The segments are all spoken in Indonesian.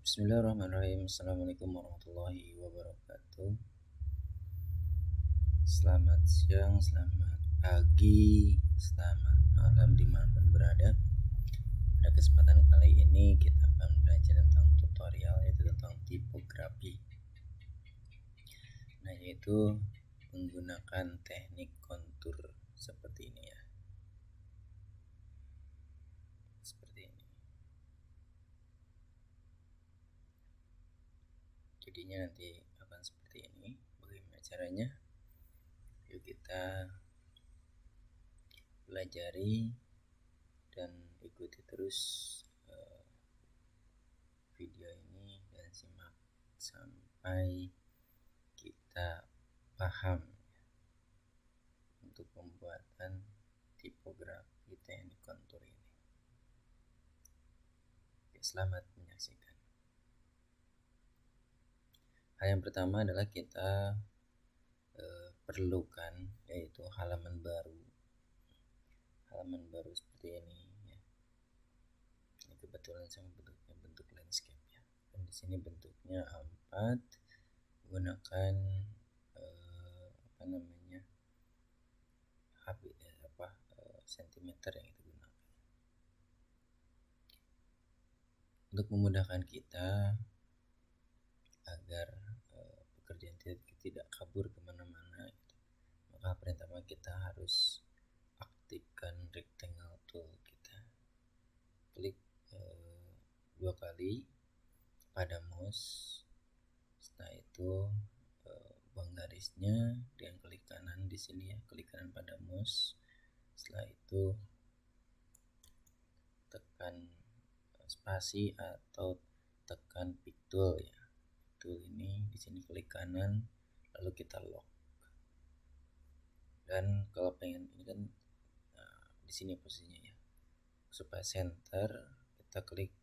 Bismillahirrahmanirrahim. Assalamualaikum warahmatullahi wabarakatuh. Selamat siang, selamat pagi, selamat malam dimanapun berada. Pada kesempatan kali ini kita akan belajar tentang tutorial, yaitu tentang tipografi. Nah, yaitu menggunakan teknik kontur seperti ini ya. Seperti ini. Jadinya nanti akan seperti ini. Bagaimana caranya? Yuk kita pelajari dan ikuti terus video ini dan simak sampai kita paham untuk pembuatan tipografi teknik kontur ini. Oke, selamat menyaksikan. Hal yang pertama adalah kita perlukan yaitu halaman baru seperti ini ya. Ini kebetulan saya bentuknya bentuk landscape ya, dan di sini bentuknya A4 menggunakan sentimeter yang kita gunakan. Untuk memudahkan kita agar pekerjaan tidak kabur kemana-mana, maka pertama kita harus aktifkan rectangle tool kita. Klik 2 kali pada mouse. Setelah itu buang garisnya dengan klik kanan di sini ya, klik kanan pada mouse. Setelah itu tekan spasi atau tekan pick tool ya. Tool ini di sini klik kanan lalu kita lock. Dan kalau pengen ini kan di sini posisinya ya. Supaya center kita klik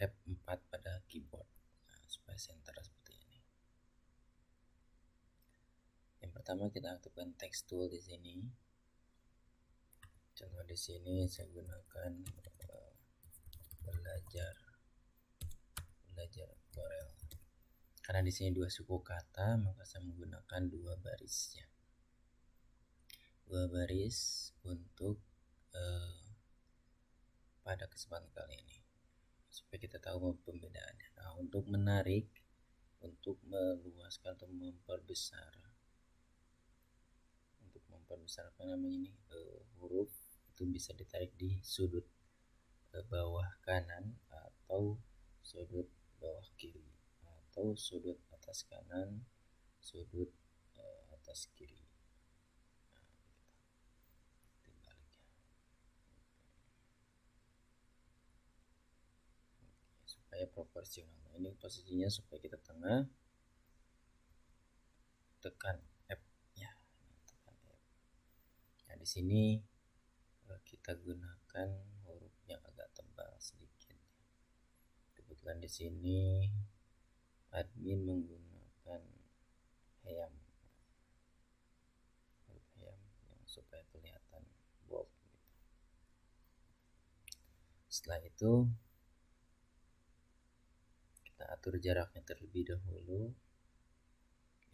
F4 pada keyboard. Nah, supaya center seperti ini. Yang pertama kita aktifkan text tool di sini. Contoh di sini saya gunakan belajar Corel. Karena di sini 2 suku kata, maka saya menggunakan 2 baris ya. 2 baris untuk pada kesempatan kali ini supaya kita tahu pembedaannya. Nah, untuk menarik, untuk meluaskan atau memperbesar huruf itu bisa ditarik di sudut bawah kanan atau sudut bawah kiri atau sudut atas kanan, sudut atas kiri. Supaya proporsional. Nah, ini posisinya supaya kita tengah, tekan F ya, tekan F. Nah, di sini kita gunakan huruf yang agak tebal sedikit. Kebetulan di sini admin menggunakan huruf yang supaya kelihatan bold gitu. Setelah itu kita atur jaraknya terlebih dahulu,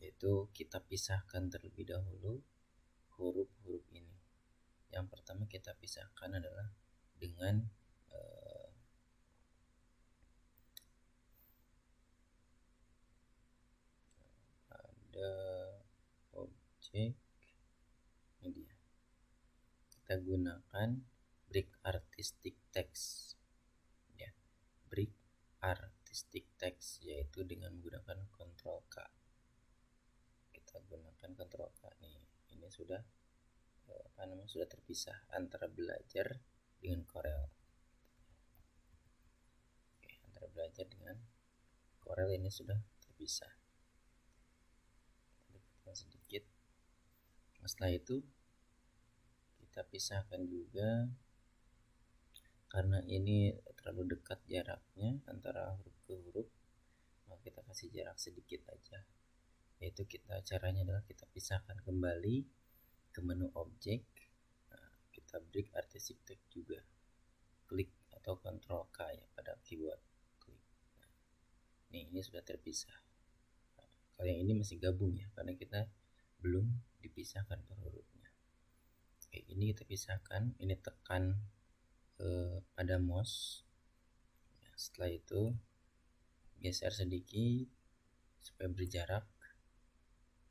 yaitu kita pisahkan terlebih dahulu huruf-huruf ini. Yang pertama kita pisahkan adalah dengan ada objek ini dia. Kita gunakan break artistic text ya, break artistic text, yaitu dengan menggunakan Ctrl K. Kita gunakan Ctrl K nih. Ini sudah sudah terpisah antara belajar dengan Corel. Oke, antara belajar dengan Corel ini sudah terpisah. Kita dekatkan sedikit. Setelah itu kita pisahkan juga, karena ini terlalu dekat jaraknya antara huruf ke huruf, maka kita kasih jarak sedikit aja. Yaitu caranya adalah kita pisahkan kembali ke menu objek. Nah, kita break artistic text juga, klik atau Ctrl K ya pada keyboard, klik. Nah, Nih, ini sudah terpisah. Kalau yang ini masih gabung ya, karena kita belum dipisahkan per hurufnya. Oke, ini kita pisahkan. Ini tekan pada mouse. Nah, setelah itu geser sedikit supaya berjarak.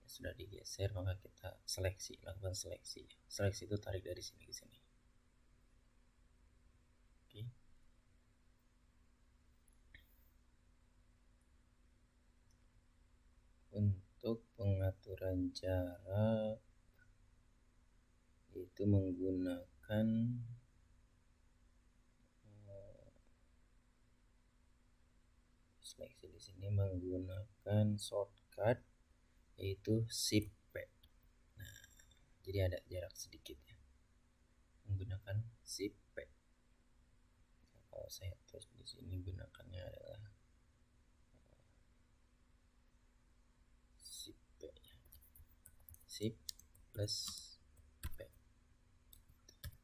Sudah digeser, maka kita lakukan seleksi. Seleksi itu tarik dari sini ke sini. Oke. Untuk pengaturan jarak itu menggunakan seleksi di sini menggunakan shortcut yaitu Shift P. Nah, jadi ada jarak sedikit ya. Menggunakan Shift P. Nah, kalau saya terus di sini gunakannya adalah Shift P ya. Shift plus P.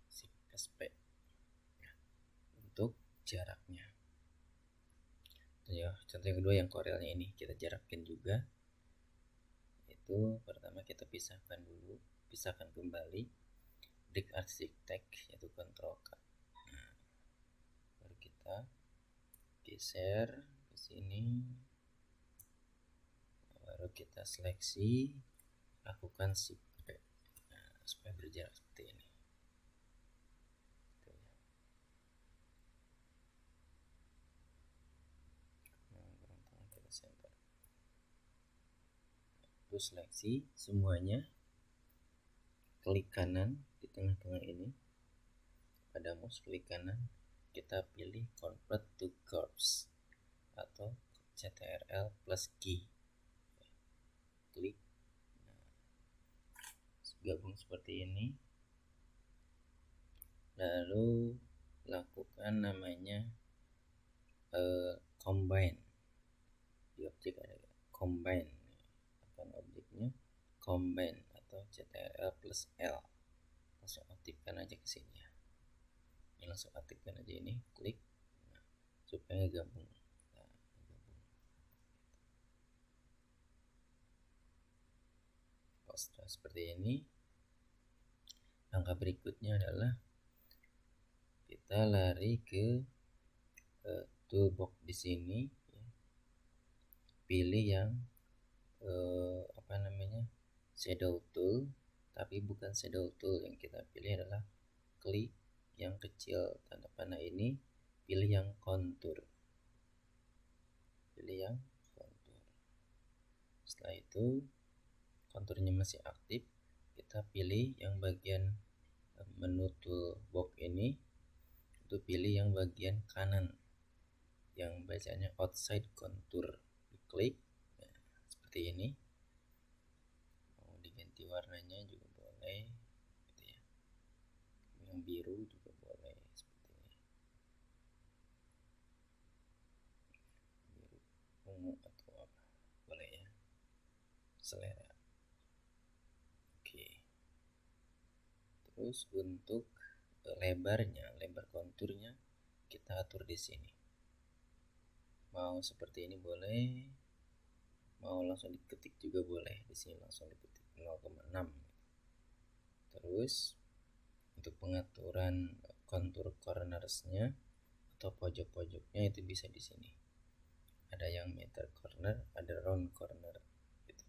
Shift plus P. Nah, untuk jaraknya. Ya, contoh yang kedua yang Corelnya ini kita jarakkan juga. Itu pertama kita pisahkan kembali Dict Architect yaitu Ctrl K. Nah, baru kita geser ke sini, baru kita seleksi, lakukan Shift P. Nah, supaya berjarak seperti ini. Terus seleksi semuanya, klik kanan di tengah-tengah ini, pada mouse klik kanan, kita pilih Convert to Curves atau CTRL plus G. Klik, nah, gabung seperti ini, lalu lakukan namanya combine. Di objek ada combine, objeknya combine atau CTRL plus L. Langsung aktifkan aja ke sini ya. Ini langsung aktifkan aja ini, klik, nah, supaya gabung. Nah, setelah seperti ini, langkah berikutnya adalah kita lari ke toolbox di sini, ya. Pilih yang shadow tool, tapi bukan shadow tool. Yang kita pilih adalah klik yang kecil tanda panah ini, pilih yang contour. Setelah itu konturnya masih aktif, kita pilih yang bagian menu toolbox ini, itu pilih yang bagian kanan yang bacanya outside contour, diklik. Nah, seperti ini. Diganti warnanya juga boleh gitu ya, yang biru juga boleh seperti ini, biru ungu atau apa boleh ya, selera. Oke, terus untuk lebar konturnya kita atur di sini, mau seperti ini boleh, mau langsung diketik juga boleh. Di sini langsung diketik 0,6. Terus untuk pengaturan kontur cornersnya atau pojok-pojoknya itu bisa di sini. Ada yang meter corner, ada round corner, gitu.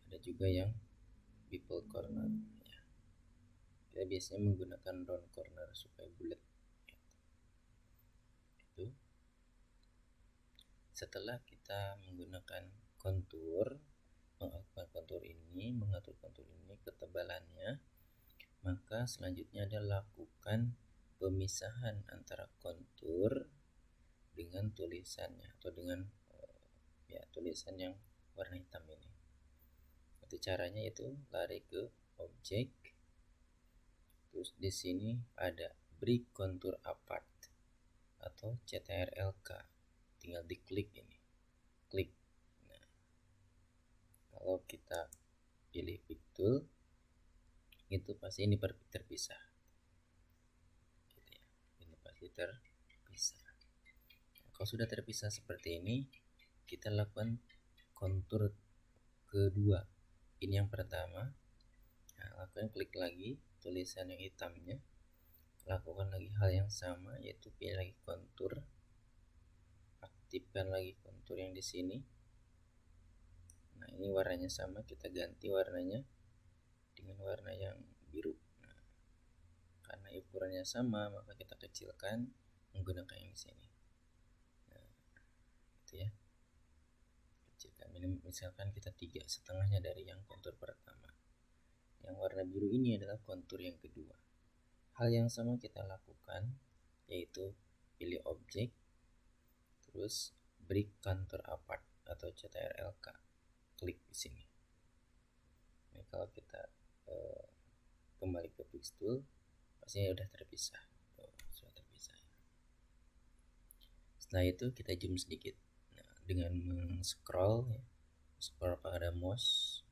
Ada juga yang bevel corner. Ya. Kita biasanya menggunakan round corner supaya bulat. Itu. Setelah kita menggunakan kontur, mengatur kontur ini ketebalannya, maka selanjutnya adalah lakukan pemisahan antara kontur dengan tulisannya atau dengan tulisan yang warna hitam ini. Itu caranya itu lari ke objek, terus di sini ada break contour apart atau CTRL-K, tinggal diklik ini, klik. Nah, kalau kita pilih pick tool, itu pasti ini terpisah gitu ya, ini pasti terpisah. Nah, kalau sudah terpisah seperti ini, kita lakukan kontur kedua. Ini yang pertama. Nah, lakukan klik lagi tulisan yang hitamnya, lakukan lagi hal yang sama, yaitu pilih lagi kontur, aktifkan lagi kontur yang di sini. Nah, ini warnanya sama, kita ganti warnanya dengan warna yang biru. Nah, karena ukurannya sama, maka kita kecilkan menggunakan yang di sini. Nah, itu ya. Kecilkan. Misalkan kita 3,5-nya dari yang kontur pertama. Yang warna biru ini adalah kontur yang kedua. Hal yang sama kita lakukan, yaitu pilih objek, terus break contour apart atau CTRL-K. Klik di sini. Ini kalau kita kembali ke Fix Tool, pastinya sudah terpisah. Sudah terpisah. Setelah itu kita zoom sedikit. Nah, dengan scroll pada mouse.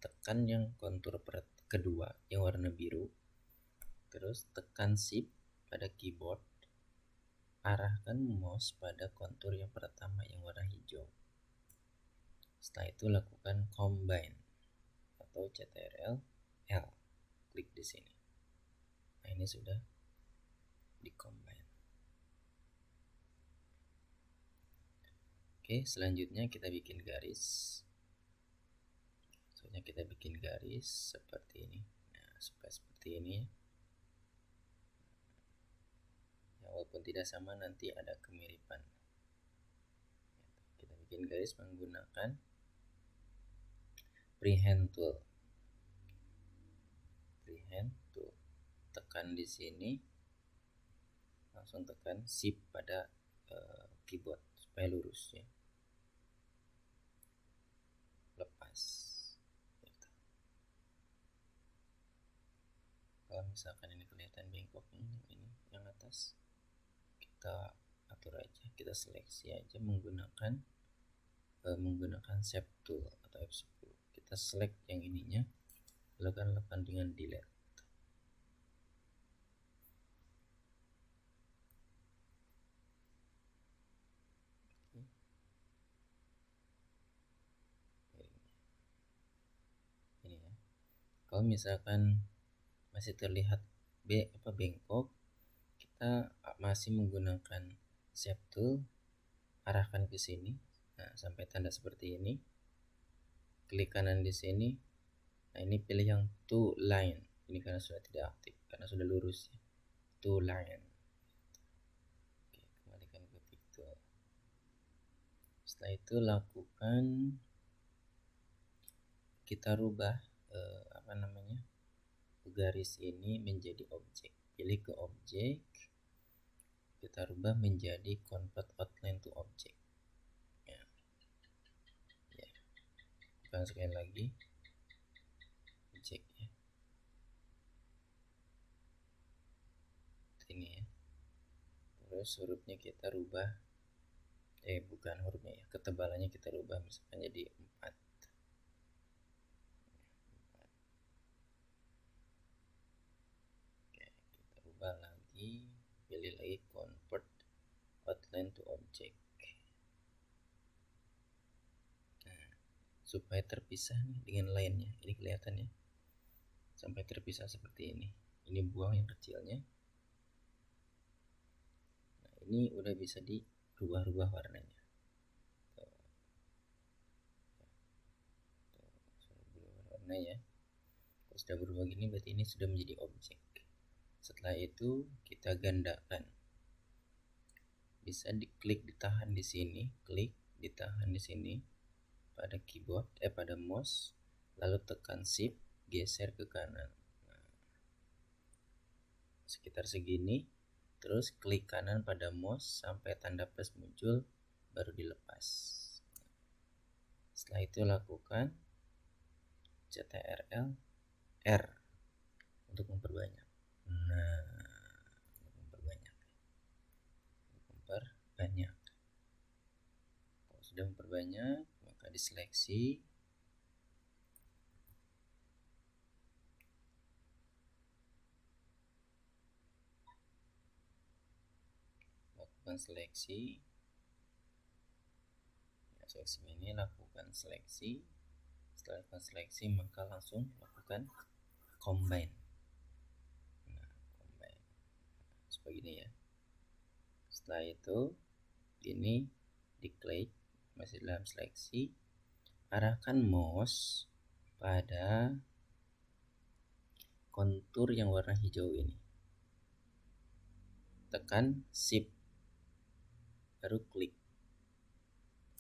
Tekan yang kontur kedua yang warna biru, terus tekan shift pada keyboard, arahkan mouse pada kontur yang pertama yang warna hijau. Setelah itu lakukan combine atau CTRL L, klik di sini. Nah, ini sudah di combine. Oke, selanjutnya kita bikin garis. Kita bikin garis seperti ini. Nah, supaya seperti ini ya, walaupun tidak sama nanti ada kemiripan. Kita bikin garis menggunakan freehand tool. Freehand tool. Tekan di sini, langsung tekan shift pada keyboard supaya lurus ya. Lepas. Kalau misalkan ini kelihatan bengkoknya, ini yang atas, kita atur aja, kita seleksi aja menggunakan shape tool atau F10. Kita select yang ininya, lalu lakukan dengan delete. Ini ya. Kalau misalkan masih terlihat bengkok, kita masih menggunakan shape tool, arahkan ke sini. Nah, sampai tanda seperti ini. Klik kanan di sini. Nah, ini pilih yang to line. Ini karena sudah tidak aktif, karena sudah lurus ya. To line. Oke, kembalikan ke picture. Setelah itu lakukan, kita rubah garis ini menjadi objek. Pilih ke objek, kita rubah menjadi convert outline to object ya. Bukan sekali lagi objek ya. Ini ya. Terus hurufnya kita rubah, bukan hurufnya ya, ketebalannya kita rubah misalkan jadi 4. Oke, kita rubah lagi, pilih lagi convert outline to object. Nah, supaya terpisah nih dengan lainnya, ini kelihatan ya, sampai terpisah seperti ini. Ini buang yang kecilnya. Nah, ini udah bisa dirubah-rubah warnanya. Warna ya. Kalau sudah berubah gini berarti ini sudah menjadi objek. Setelah itu kita gandakan. Bisa diklik, ditahan di sini, klik, ditahan di sini pada keyboard, pada mouse, lalu tekan shift, geser ke kanan. Nah, sekitar segini, terus klik kanan pada mouse sampai tanda plus muncul, baru dilepas. Setelah itu lakukan CTRL R untuk memperbanyak. Nah, memperbanyak. Kalau sudah memperbanyak, maka diseleksi. Lakukan seleksi. seleksi ini lakukan seleksi. Setelah lakukan seleksi maka langsung lakukan combine. Nah, combine seperti ini ya. Setelah itu ini diklik, masih dalam seleksi, arahkan mouse pada kontur yang warna hijau ini, tekan shift baru klik.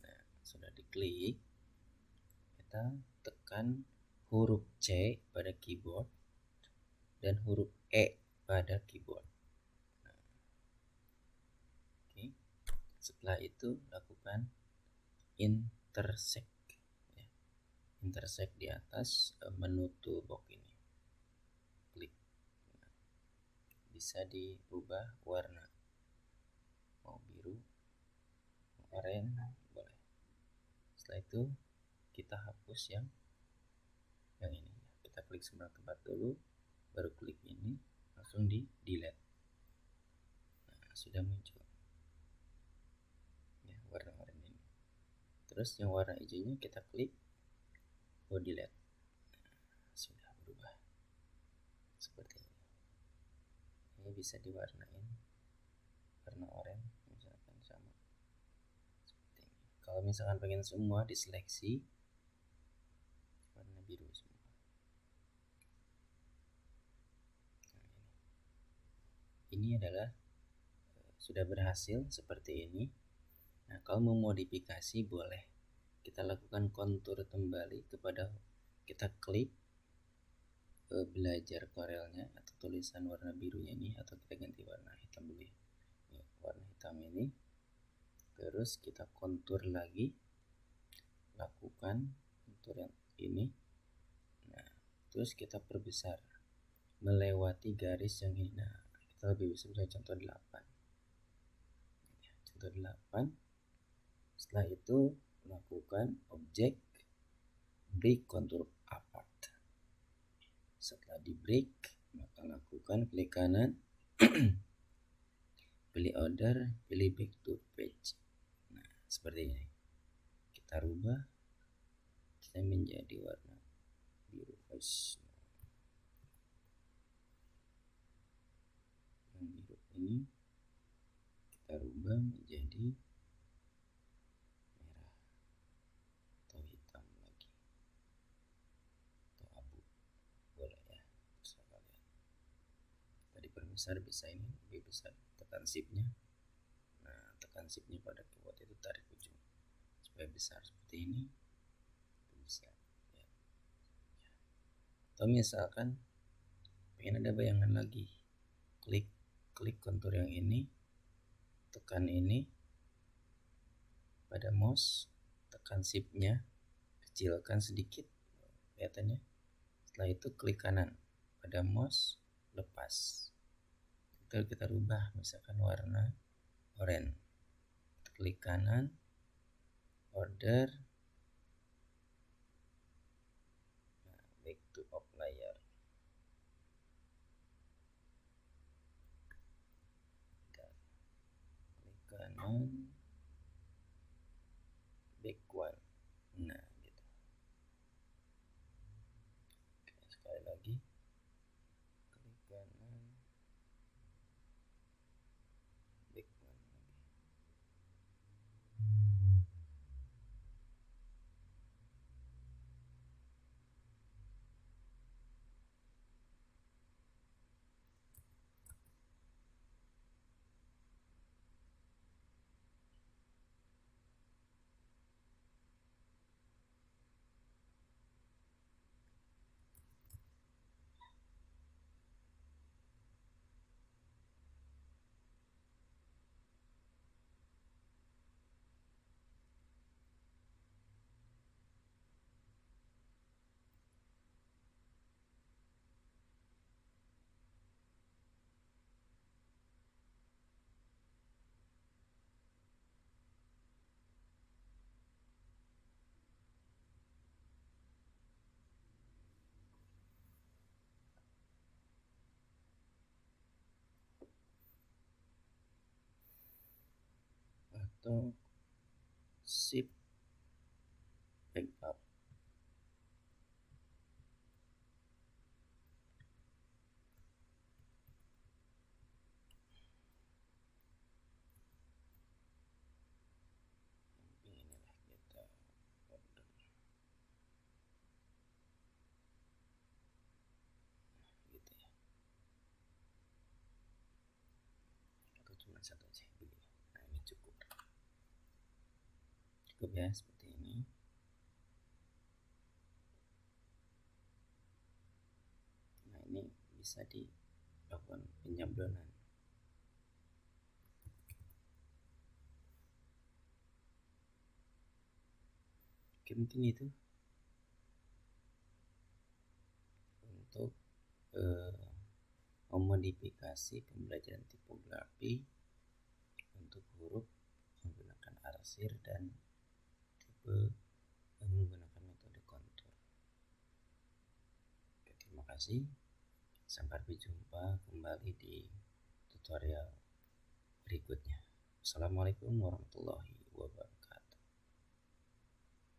Nah, sudah diklik, kita tekan huruf C pada keyboard dan huruf E pada keyboard. Nah, oke. Setelah itu lakukan intersect ya. Intersect di atas menu toolbox ini, klik. Nah, bisa diubah warna, mau biru, mau oranye, boleh. Setelah itu kita hapus yang ini, kita klik sembarang tempat dulu, baru klik ini, langsung di delete. Nah, sudah muncul ya warna oranye ini. Terus yang warna hijaunya kita klik, delete. Nah, sudah berubah seperti ini. Ini bisa diwarnain warna oranye misalkan, sama seperti ini. Kalau misalkan pengen semua diseleksi warna biru semua. Ini adalah sudah berhasil seperti ini. Nah, kalau memodifikasi boleh kita lakukan kontur kembali kepada, kita klik belajar Corelnya atau tulisan warna birunya ini, atau kita ganti warna hitam dulu ya. Warna hitam ini, terus kita kontur lagi, lakukan kontur yang ini. Nah, terus kita perbesar melewati garis yang ini. Nah, kita lebih bisa contoh 8 ya, contoh 8. Setelah itu lakukan objek break contour apart. Setelah di break maka lakukan klik kanan pilih order, pilih back to page. Nah, seperti ini. Kita rubah kita menjadi warna biru. Yang biru ini kita rubah menjadi merah atau hitam lagi atau abu, boleh ya, terserah kalian. Tadi perbesar bisa, ini lebih besar, tekan shiftnya. Nah, tekan shiftnya pada keyboard itu, tarik ujung supaya besar seperti ini, itu bisa ya. Atau misalkan pengen ada bayangan lagi, klik kontur yang ini, tekan ini pada mouse, tekan shiftnya, kecilkan sedikit kelihatannya. Setelah itu klik kanan pada mouse, lepas. Kita rubah misalkan warna oranye, klik kanan, order, nah, back to off layer, klik kanan, back one. Nah, gitu. Oke, sekali lagi klik kanan, back one lagi. Atau shift backup. Inilah kita folder gitu ya, atau cuma satu aja begini. Nah ini cukup ya, seperti ini. Nah ini bisa dilakukan penjamblonan. Oke, mungkin itu untuk memodifikasi pembelajaran tipografi untuk huruf menggunakan arsir dan tipe menggunakan metode kontur. Oke, terima kasih. Sampai berjumpa kembali di tutorial berikutnya. Assalamualaikum warahmatullahi wabarakatuh.